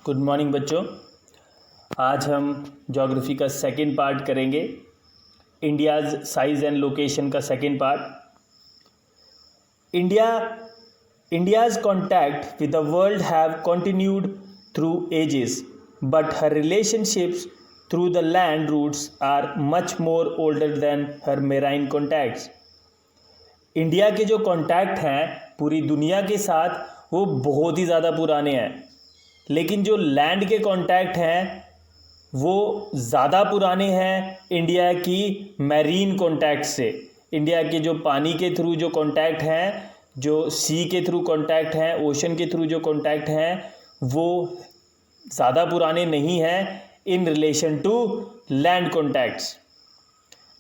Good morning बच्चों। आज हम ज्योग्राफी का सेकंड पार्ट करेंगे। इंडियाज़ साइज़ एंड लोकेशन का second part. India's contact with the world have continued through ages, but her relationships through the land routes are much more older than her marine contacts. India के जो contact हैं पूरी दुनिया के साथ वो बहुत ही ज़्यादा पुराने हैं, लेकिन जो लैंड के कॉन्टैक्ट हैं वो ज़्यादा पुराने हैं इंडिया की मैरीन कॉन्टैक्ट से। इंडिया के जो पानी के थ्रू जो कॉन्टैक्ट हैं, जो सी के थ्रू कॉन्टैक्ट हैं, ओशन के थ्रू जो कॉन्टैक्ट हैं, वो ज़्यादा पुराने नहीं हैं in relation to land contacts.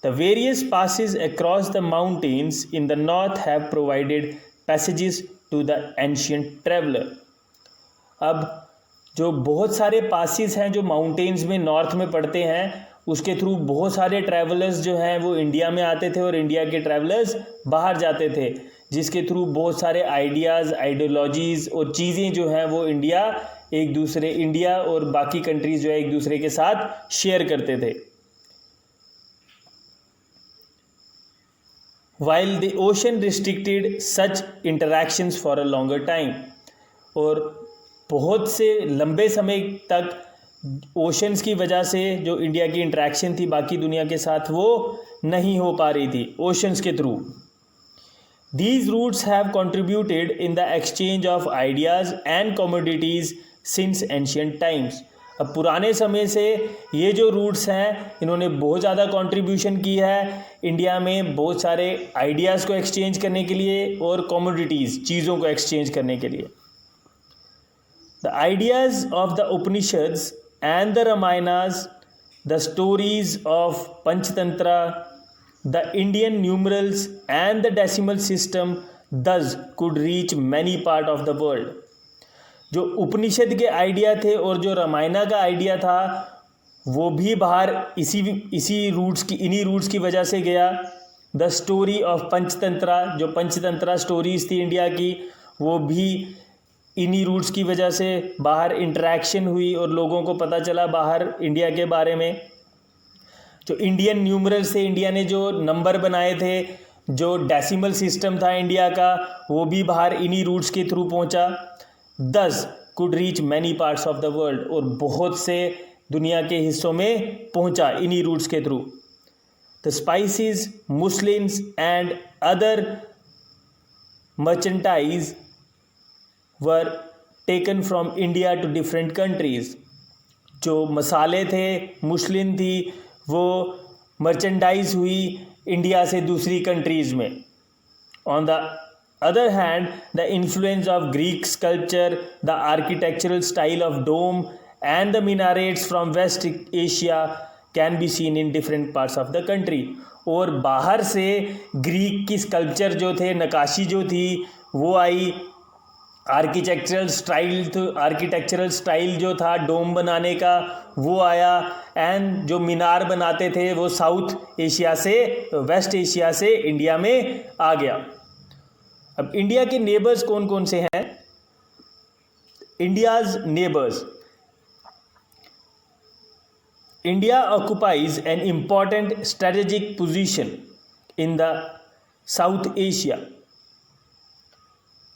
The various passes across the mountains in the north have provided passages to the ancient traveler। अब जो बहुत सारे पासिस हैं जो माउंटेन्स में नॉर्थ में पड़ते हैं, उसके थ्रू बहुत सारे ट्रैवलर्स जो हैं वो इंडिया में आते थे और इंडिया के ट्रैवलर्स बाहर जाते थे, जिसके थ्रू बहुत सारे आइडियाज़, आइडियोलॉजीज़ और चीज़ें जो हैं वो इंडिया और बाकी कंट्रीज़ जो है एक दूसरे के साथ शेयर करते थे। While the ocean restricted such interactions for a longer time, और बहुत से लंबे समय तक ओशंस की वजह से जो इंडिया की इंटरेक्शन थी बाकी दुनिया के साथ वो नहीं हो पा रही थी ओशंस के through. These routes have contributed in the exchange of ideas and commodities since ancient times। अब पुराने समय से ये जो रूट्स हैं इन्होंने बहुत ज़्यादा कंट्रीब्यूशन की है इंडिया में बहुत सारे आइडियाज़ को एक्सचेंज करने के लिए और कमोडिटीज़, चीज़ों को एक्सचेंज करने के लिए। The ideas of the Upanishads and the Ramayanas, the stories of Panchatantra, the Indian numerals and the decimal system this could reach many part of the world. जो उपनिषद के आइडिया थे और जो रामायणा का आइडिया था वो भी बाहर इन्हीं रूट्स की वजह से गया। द स्टोरी ऑफ पंचतंत्रा, जो पंचतंत्रा स्टोरीज थी इंडिया की, वो भी इन्हीं रूट्स की वजह से बाहर इंटरेक्शन हुई और लोगों को पता चला बाहर इंडिया के बारे में। जो इंडियन न्यूमरल से इंडिया ने जो नंबर बनाए थे, जो डेसिमल सिस्टम था इंडिया का, वो भी बाहर इन्हीं रूट्स के थ्रू पहुंचा। दस could reach many parts of the world, और बहुत से दुनिया के हिस्सों में पहुंचा इन्हीं रूट्स के through. The spices, muslins and other merchandise were taken from India to different countries. जो मसाले थे, मुस्लिम थी, वो मर्चेंडाइज हुई इंडिया से दूसरी कंट्रीज़ में। On the other hand, the influence of Greek sculpture, the architectural style of dome and the minarets from West Asia can be seen in different parts of the country। और बाहर से Greek की sculpture जो थे, नक्काशी जो थी वो आई, आर्किटेक्चरल स्टाइल जो था डोम बनाने का वो आया, एंड जो मीनार बनाते थे वो साउथ एशिया से, वेस्ट एशिया से इंडिया में आ गया। अब इंडिया के नेबर्स कौन कौन से हैं? India's neighbours. India occupies an important strategic position in the south Asia.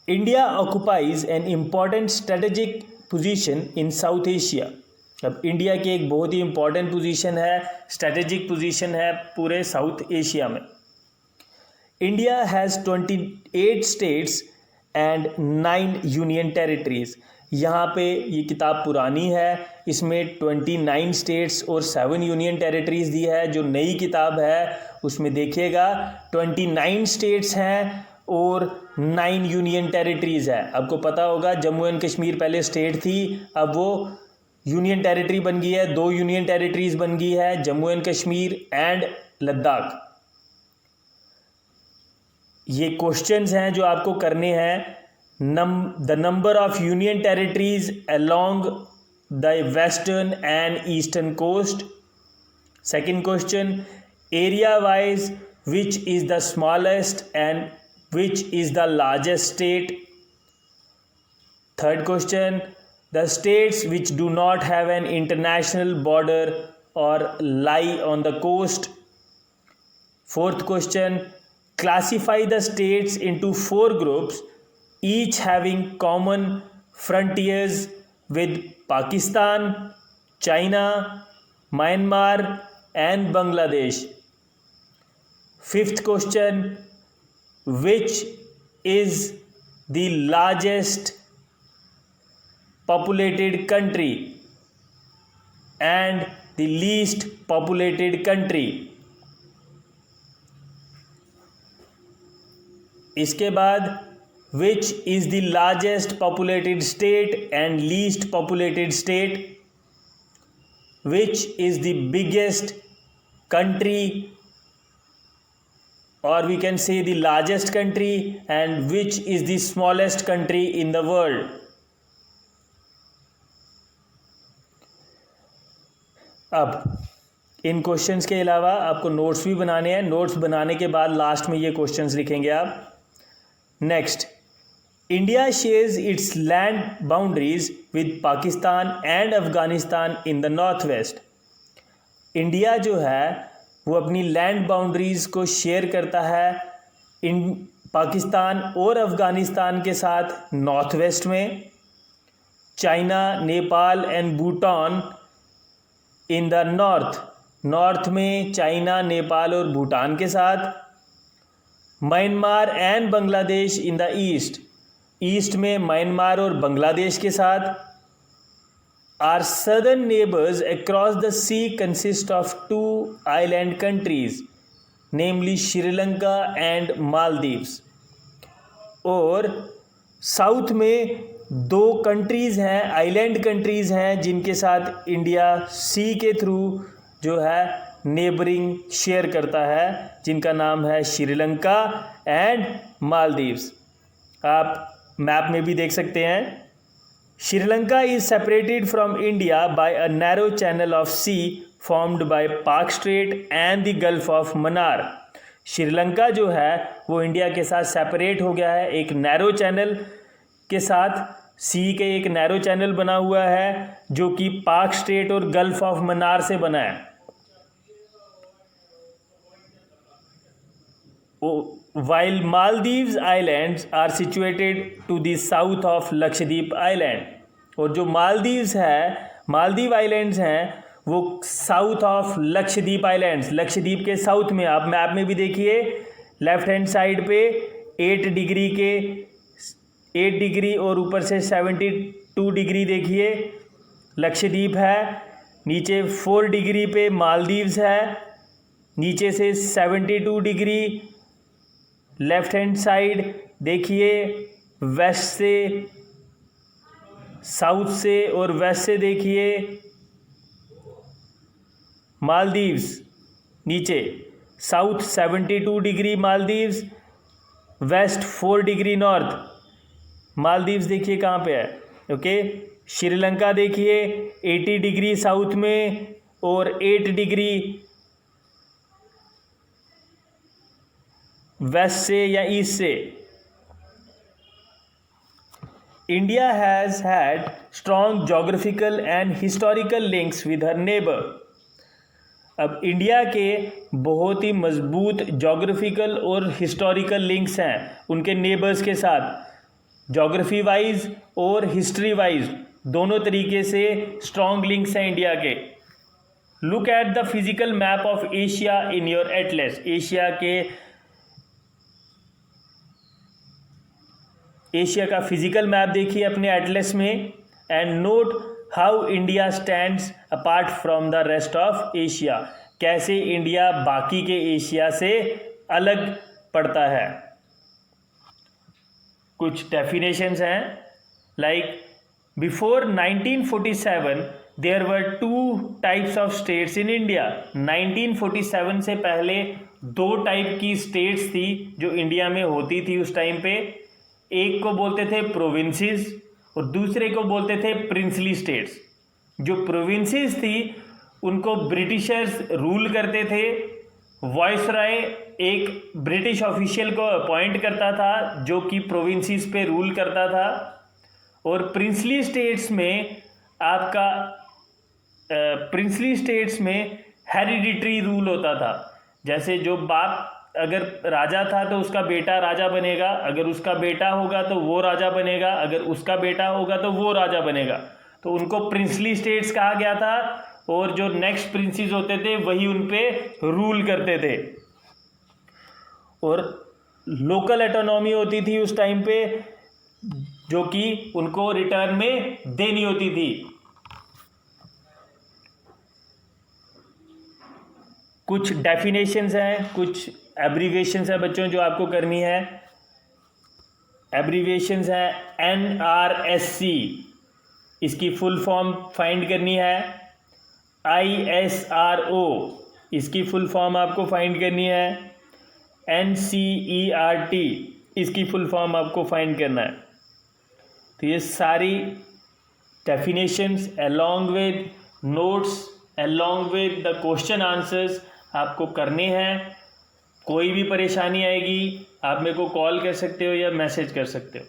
India occupies an important strategic position in south Asia. अब इंडिया की एक बहुत ही इंपॉर्टेंट पोजीशन है, स्ट्रेटेजिक पोजीशन है पूरे साउथ एशिया में। India has 28 states and 9 union territories। यहाँ पे ये किताब पुरानी है, इसमें 29 स्टेट्स और 7 यूनियन टेरिटरीज़ दी है। जो नई किताब है उसमें देखिएगा 29 स्टेट्स हैं और 9 यूनियन टेरिटरीज़ है। आपको पता होगा जम्मू एंड कश्मीर पहले स्टेट थी, अब वो यूनियन टेरिटरी बन गई है। 2 यूनियन टेरिटरीज़ बन गई है, जम्मू एंड कश्मीर एंड लद्दाख। ये क्वेश्चंस हैं जो आपको करने हैं। The number of union territories along the western and eastern coast. Second question, area wise which is the smallest and which is the largest state. Third question, The states which do not have an international border or lie on the coast. Fourth question, classify the states into 4 groups, each having common frontiers with Pakistan, China, Myanmar and Bangladesh. Fifth question, which is the largest populated country and the least populated country? इसके बाद which is the largest populated state and least populated state, which is the biggest country or we can say the largest country and which is the smallest country in the world. अब इन questions के अलावा आपको notes भी बनाने हैं. Notes बनाने के बाद लास्ट में ये क्वेश्चंस लिखेंगे आप. Next, India shares it's land boundaries with Pakistan and Afghanistan in the north west. India जो है वो अपनी लैंड बाउंड्रीज को शेयर करता है इन पाकिस्तान और अफगानिस्तान के साथ नॉर्थ वेस्ट में, China, Nepal and Bhutan in the north में चाइना, नेपाल और भूटान के साथ, Myanmar and Bangladesh in the east में म्यांमार और बांग्लादेश के साथ. Our southern neighbours across the sea consist of 2 island countries namely Sri Lanka and Maldives. और साउथ में 2 कंट्रीज़ हैं, आइलैंड कंट्रीज़ हैं जिनके साथ इंडिया सी के थ्रू जो है नेबरिंग शेयर करता है, जिनका नाम है श्रीलंका एंड मालदीव्स. आप मैप में भी देख सकते हैं. Sri Lanka is separated from India by a narrow channel of C formed by पाक straight and the gulf of Mannar. Sri Lanka जो है वो इंडिया के साथ सेपरेट हो गया है एक नैरो चैनल के साथ. सी के एक नैरो चैनल बना हुआ है जो कि पाक स्ट्रेट और गल्फ ऑफ मन्नार से बना है. While Maldives Islands are situated to the south of Lakshadweep Island. और जो मालदीव आइलैंड्स हैं वो south of Lakshadweep islands, Lakshadweep के साउथ में. आप मैप में भी देखिए लेफ्ट हैंड साइड पे 8 डिग्री और ऊपर से 72 डिग्री देखिए लक्षद्वीप है. नीचे 4 डिग्री पे मालदीव्स है. नीचे से 72 डिग्री लेफ्ट हैंड साइड देखिए, वेस्ट से, साउथ से और वेस्ट से देखिए मालदीव्स. नीचे south 72 degree Maldives, west 4 degree north. Maldives देखिए कहाँ पे है. ओके, श्रीलंका देखिए 80 डिग्री साउथ में और 8 डिग्री वेस्ट से या ईस्ट से. India has had strong geographical and historical links with her neighbour. अब इंडिया के बहुत ही मजबूत जोग्राफिकल और हिस्टोरिकल लिंक्स हैं उनके नेबर्स के साथ, जोग्राफी वाइज और हिस्ट्री वाइज दोनों तरीके से स्ट्रॉन्ग लिंक्स हैं इंडिया के. Look at the physical map of Asia in your Atlas. Asia का फिजिकल मैप देखिए अपने एटलस में and note how India stands apart from the rest of Asia. कैसे इंडिया बाकी के एशिया से अलग पड़ता है. कुछ डेफिनेशंस हैं like before 1947 there were 2 types of states in India. 1947 से पहले 2 टाइप की स्टेट्स थी जो इंडिया में होती थी उस टाइम पे. एक को बोलते थे प्रोविंसेस और दूसरे को बोलते थे प्रिंसली स्टेट्स. जो प्रोविंसेस थी उनको ब्रिटिशर्स रूल करते थे. वाइसराय एक ब्रिटिश ऑफिशियल को अपॉइंट करता था जो कि प्रोविंसेस पे रूल करता था. और प्रिंसली स्टेट्स में हेरिडिटरी रूल होता था। जैसे जो बाप अगर राजा था तो उसका बेटा राजा बनेगा, अगर उसका बेटा होगा तो वो राजा बनेगा, अगर उसका बेटा होगा तो वो राजा बनेगा। तो उनको प्रिंसली स्टेट्स कहा गया था और जो नेक्स्ट प्रिंसेस होते थे वही उन पे रूल करते थे। और लोकल ऑटोनॉमी होती थी उस टाइम पे, जो कि उनको रिटर्न में देनी होती थी। कुछ डेफिनेशंस हैं, कुछ एब्रीविएशंस हैं बच्चों जो आपको करनी है। एब्रीविएशंस है NRSC, इसकी फुल फॉर्म फाइंड करनी है। ISRO, इसकी फुल फॉर्म आपको फाइंड करनी है। NCERT, इसकी फुल फॉर्म आपको फाइंड करना है। तो ये सारी definitions along with notes, along with the question answers आपको करने हैं। कोई भी परेशानी आएगी आप मेरे को कॉल कर सकते हो या मैसेज कर सकते हो।